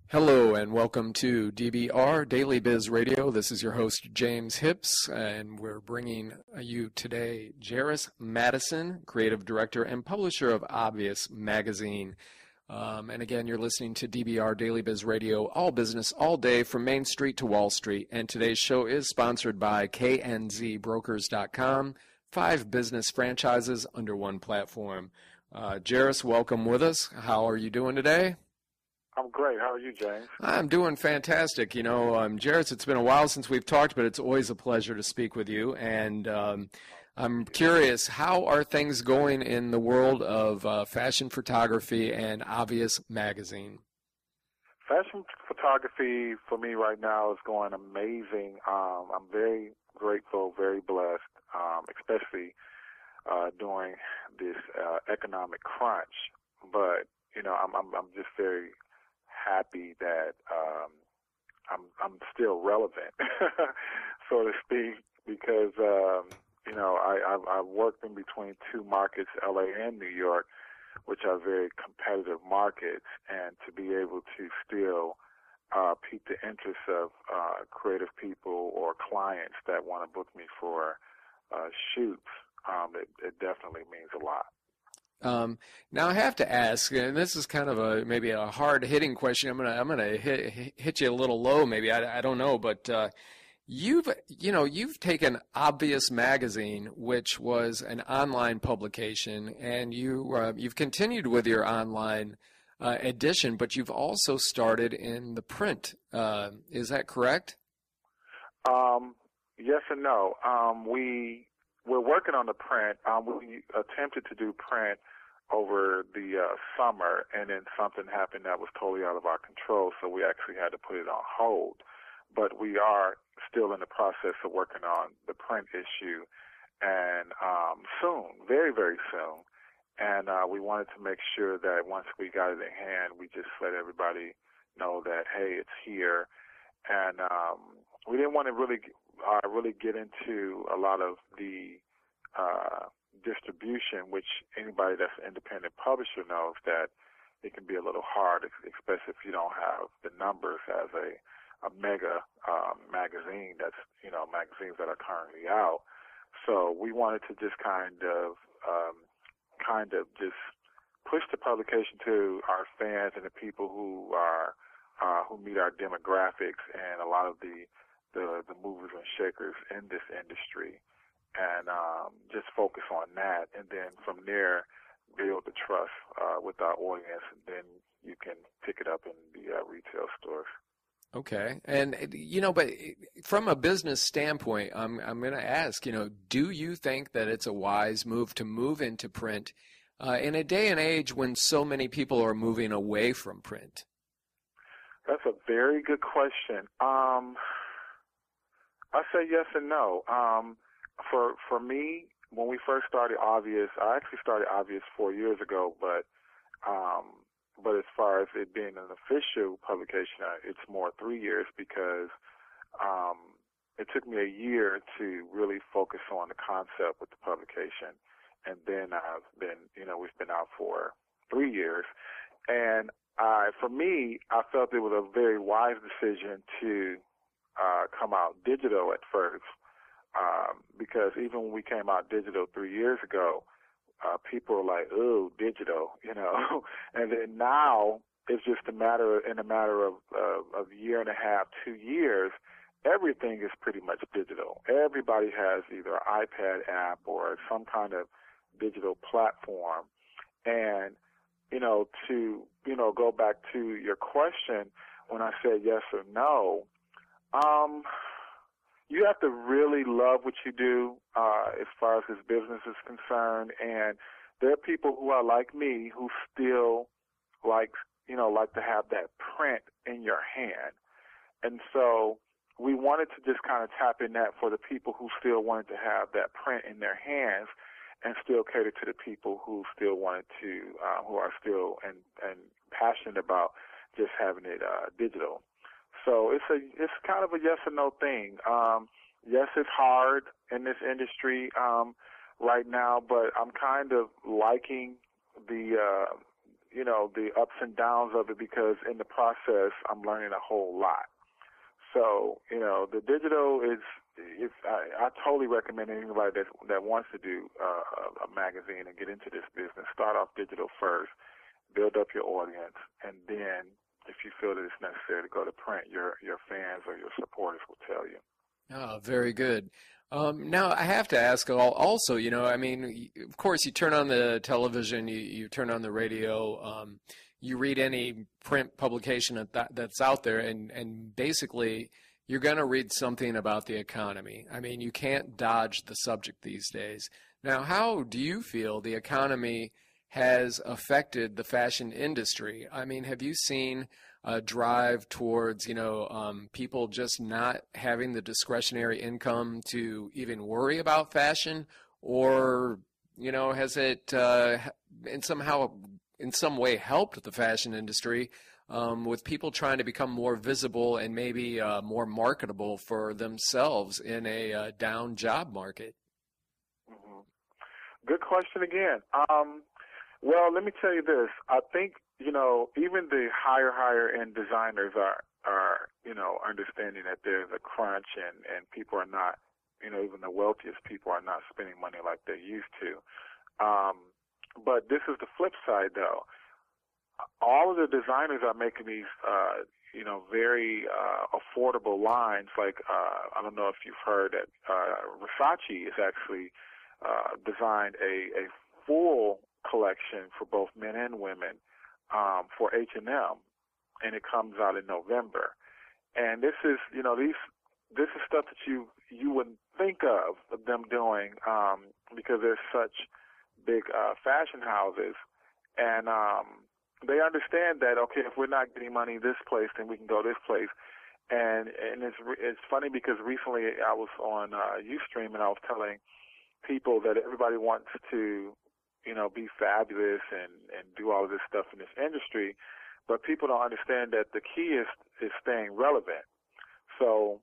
Hello and welcome to DBR Daily Biz Radio. This is your host James Hips, and we're bringing you today Jerris Madison, creative director and publisher of NUOVO Magazine. And again, you're listening to DBR Daily Biz Radio, all business, all day from Main Street to Wall Street. And today's show is sponsored by knzbrokers.com, 5 business franchises under one platform. Jerris, welcome with us. How are you doing today? I'm great. How are you, James? I'm doing fantastic. You know, Jerris, it's been a while since we've talked, but it's always a pleasure to speak with you. And I'm curious, how are things going in the world of fashion photography and NUOVO Magazine? Fashion photography for me right now is going amazing. I'm very grateful, very blessed, especially during this economic crunch. But you know, I'm just very happy that I'm still relevant, so to speak, because you know, I've worked in between 2 markets, LA and New York, which are very competitive markets, and to be able to still pique the interest of creative people or clients that want to book me for shoots, it definitely means a lot. Now I have to ask, and this is kind of maybe a hard-hitting question. I'm gonna hit you a little low, maybe. I don't know, but you've taken NUOVO Magazine, which was an online publication, and you've continued with your online edition, but you've also started in the print. Is that correct? Yes and no. We're working on the print. We attempted to do print over the summer, and then something happened that was totally out of our control, so we actually had to put it on hold. But we are still in the process of working on the print issue, and soon, very, very soon. And we wanted to make sure that once we got it in hand, we just let everybody know that, hey, it's here. And we didn't want to really get into a lot of the distribution, which anybody that's an independent publisher knows that it can be a little hard, especially if you don't have the numbers as a mega magazine that's, you know, magazines that are currently out. So we wanted to just kind of just push the publication to our fans and the people who are who meet our demographics and a lot of the movers and shakers in this industry, and just focus on that, and then from there build the trust with our audience, and then you can pick it up in the retail stores. Okay, and you know, but from a business standpoint, I'm going to ask, you know, do you think that it's a wise move to move into print in a day and age when so many people are moving away from print? That's a very good question. I say yes and no. For me, when we first started NUOVO, I actually started NUOVO 4 years ago, but as far as it being an official publication, it's more 3 years, because it took me a year to really focus on the concept with the publication, and then we've been out for 3 years, and for me, I felt it was a very wise decision to come out digital at first, because even when we came out digital 3 years ago, people were like, "Ooh, digital," you know. And then now it's just in a matter of a year and a half, 2 years, everything is pretty much digital. Everybody has either an iPad app or some kind of digital platform. And to go back to your question, when I said yes or no, you have to really love what you do as far as this business is concerned. And there are people who are like me who still like to have that print in your hand. And so we wanted to just kind of tap in that for the people who still wanted to have that print in their hands, and still cater to the people who still wanted to, who are still and passionate about just having it digital. So it's kind of a yes or no thing. Yes, it's hard in this industry right now, but I'm kind of liking the the ups and downs of it, because in the process I'm learning a whole lot. So, the digital is, I totally recommend anybody that wants to do a magazine and get into this business, start off digital first, build up your audience, and then if you feel that it's necessary to go to print, your fans or your supporters will tell you. Oh, very good. Now, I have to ask also, of course, you turn on the television, you turn on the radio, you read any print publication that's out there, and basically you're going to read something about the economy. I mean, you can't dodge the subject these days. Now, how do you feel the economy has affected the fashion industry? I mean, have you seen a drive towards, people just not having the discretionary income to even worry about fashion? Or, has it in some way helped the fashion industry with people trying to become more visible and maybe more marketable for themselves in a down job market? Mm-hmm. Good question again. Well, let me tell you this. I think, even the higher end designers are understanding that there's a crunch and people are not, even the wealthiest people are not spending money like they used to. But this is the flip side, though. All of the designers are making these, very affordable lines. Like, I don't know if you've heard that Versace has actually designed a full collection for both men and women for H&M, and it comes out in November. And this is, this is stuff that you wouldn't think of them doing because there's such big fashion houses, and they understand that, okay, if we're not getting money this place, then we can go this place. And it's funny because recently I was on Ustream, and I was telling people that everybody wants to be fabulous and do all of this stuff in this industry, but people don't understand that the key is staying relevant. So,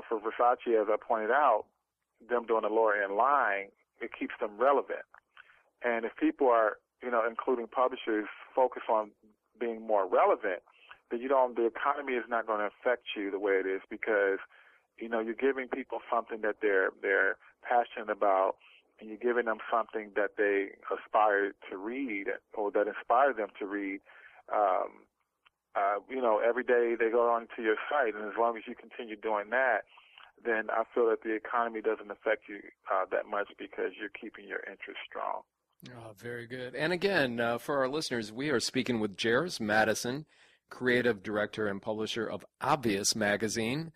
for Versace, as I pointed out, them doing a lower end line, it keeps them relevant. And if people are, including publishers, focus on being more relevant, then the economy is not going to affect you the way it is, because, you're giving people something that they're passionate about, and you're giving them something that they aspire to read or that inspire them to read. Every day they go onto your site, and as long as you continue doing that, then I feel that the economy doesn't affect you that much, because you're keeping your interest strong. Oh, very good. And again, for our listeners, we are speaking with Jerris Madison, creative director and publisher of Obvious Magazine.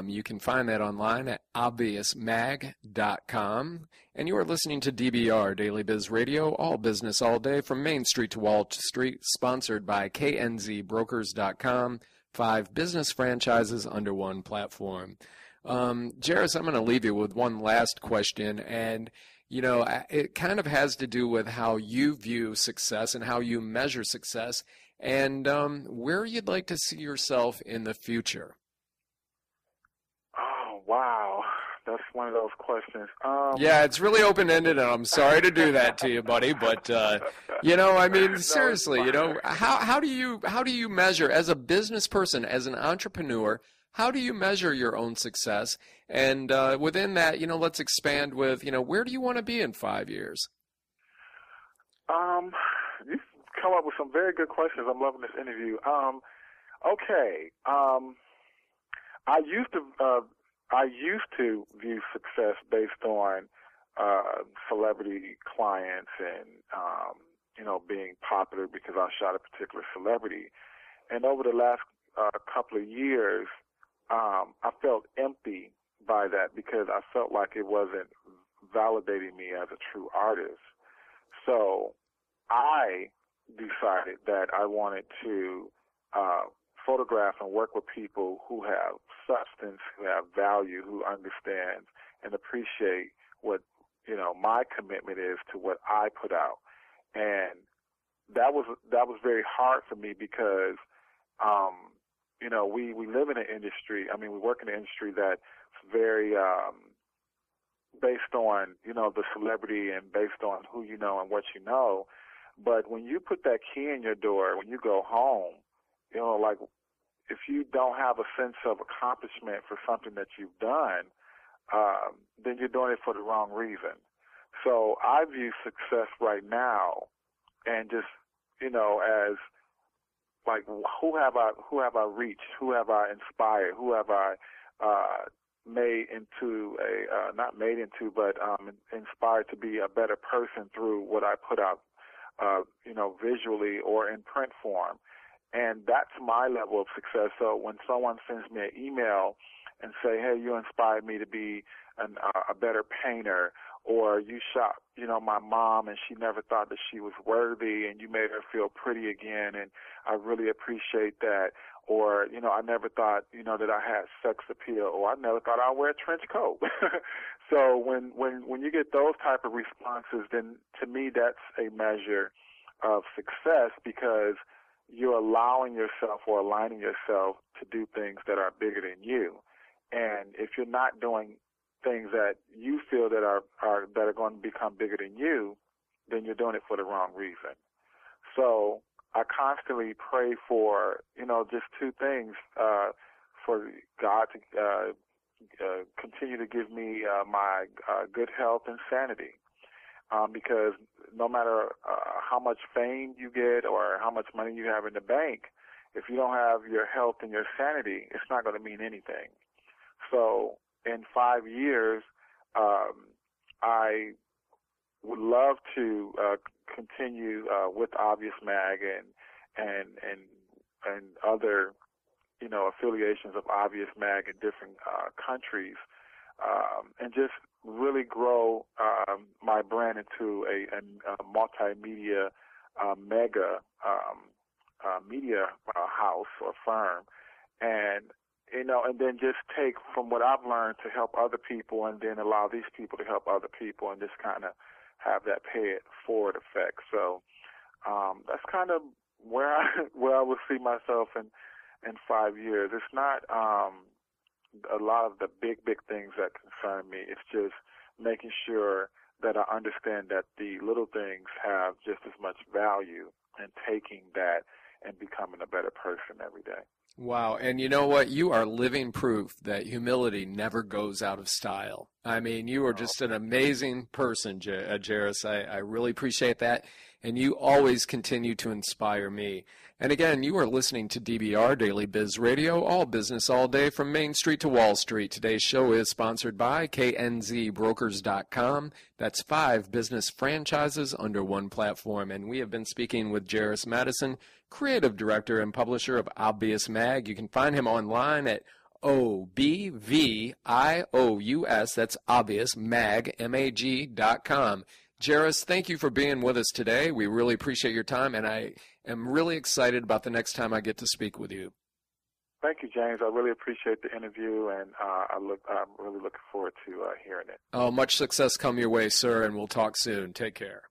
You can find that online at obviousmag.com. And you are listening to DBR, Daily Biz Radio, all business all day from Main Street to Wall Street, sponsored by knzbrokers.com, 5 business franchises under one platform. Jerris, I'm going to leave you with one last question, and it kind of has to do with how you view success and how you measure success, and where you'd like to see yourself in the future. Oh, wow. That's one of those questions. Yeah, it's really open-ended, and I'm sorry to do that to you, buddy, but, seriously, how do you measure, as a business person, as an entrepreneur, how do you measure your own success? And within that, let's expand with, where do you want to be in 5 years? You've come up with some very good questions. I'm loving this interview. Okay. I used to view success based on celebrity clients and being popular because I shot a particular celebrity. And over the last couple of years, I felt empty by that, because I felt like it wasn't validating me as a true artist. So I decided that I wanted to photograph and work with people who have substance, who have value, who understand and appreciate what, my commitment is to what I put out. And that was very hard for me, because we live in an industry, we work in an industry that's very based on, the celebrity and based on who you know and what you know. But when you put that key in your door, when you go home, you know, like if you don't have a sense of accomplishment for something that you've done, then you're doing it for the wrong reason. So I view success right now and just, you know, as like who have I reached, who have I inspired, who have I made into not made into, but inspired to be a better person through what I put out, you know, visually or in print form. And that's my level of success. So when someone sends me an email and say, hey, you inspired me to be a better painter, or you shot, you know, my mom and she never thought that she was worthy and you made her feel pretty again, and I really appreciate that. Or, you know, I never thought, you know, that I had sex appeal, or I never thought I'd wear a trench coat. So when you get those type of responses, then to me that's a measure of success, because you're allowing yourself or aligning yourself to do things that are bigger than you. And if you're not doing things that you feel that are going to become bigger than you, then you're doing it for the wrong reason. So I constantly pray for, you know, just two things, for God to continue to give me my good health and sanity, because no matter how much fame you get or how much money you have in the bank, if you don't have your health and your sanity, it's not going to mean anything. So in 5 years, I would love to continue with Obvious Mag and other, you know, affiliations of Obvious Mag in different countries, and just really grow my brand into a multimedia mega media house or firm, and you know, and then just take from what I've learned to help other people, and then allow these people to help other people, and just kind of have that pay it forward effect. So that's kind of where I will see myself in 5 years. It's not a lot of the big things that concern me. It's just making sure that I understand that the little things have just as much value, and taking that and becoming a better person every day. Wow. And you know what? You are living proof that humility never goes out of style. I mean, you are just an amazing person, Jerris. I really appreciate that. And you always continue to inspire me. And again, you are listening to DBR Daily Biz Radio, all business all day from Main Street to Wall Street. Today's show is sponsored by knzbrokers.com. That's 5 business franchises under one platform. And we have been speaking with Jerris Madison, creative director and publisher of Obvious Mag. You can find him online at OBVIOUS, that's Obvious Mag, MAG.com. Jerris, thank you for being with us today. We really appreciate your time, and I am really excited about the next time I get to speak with you. Thank you, James. I really appreciate the interview, and I'm really looking forward to hearing it. Oh, much success come your way, sir, and we'll talk soon. Take care.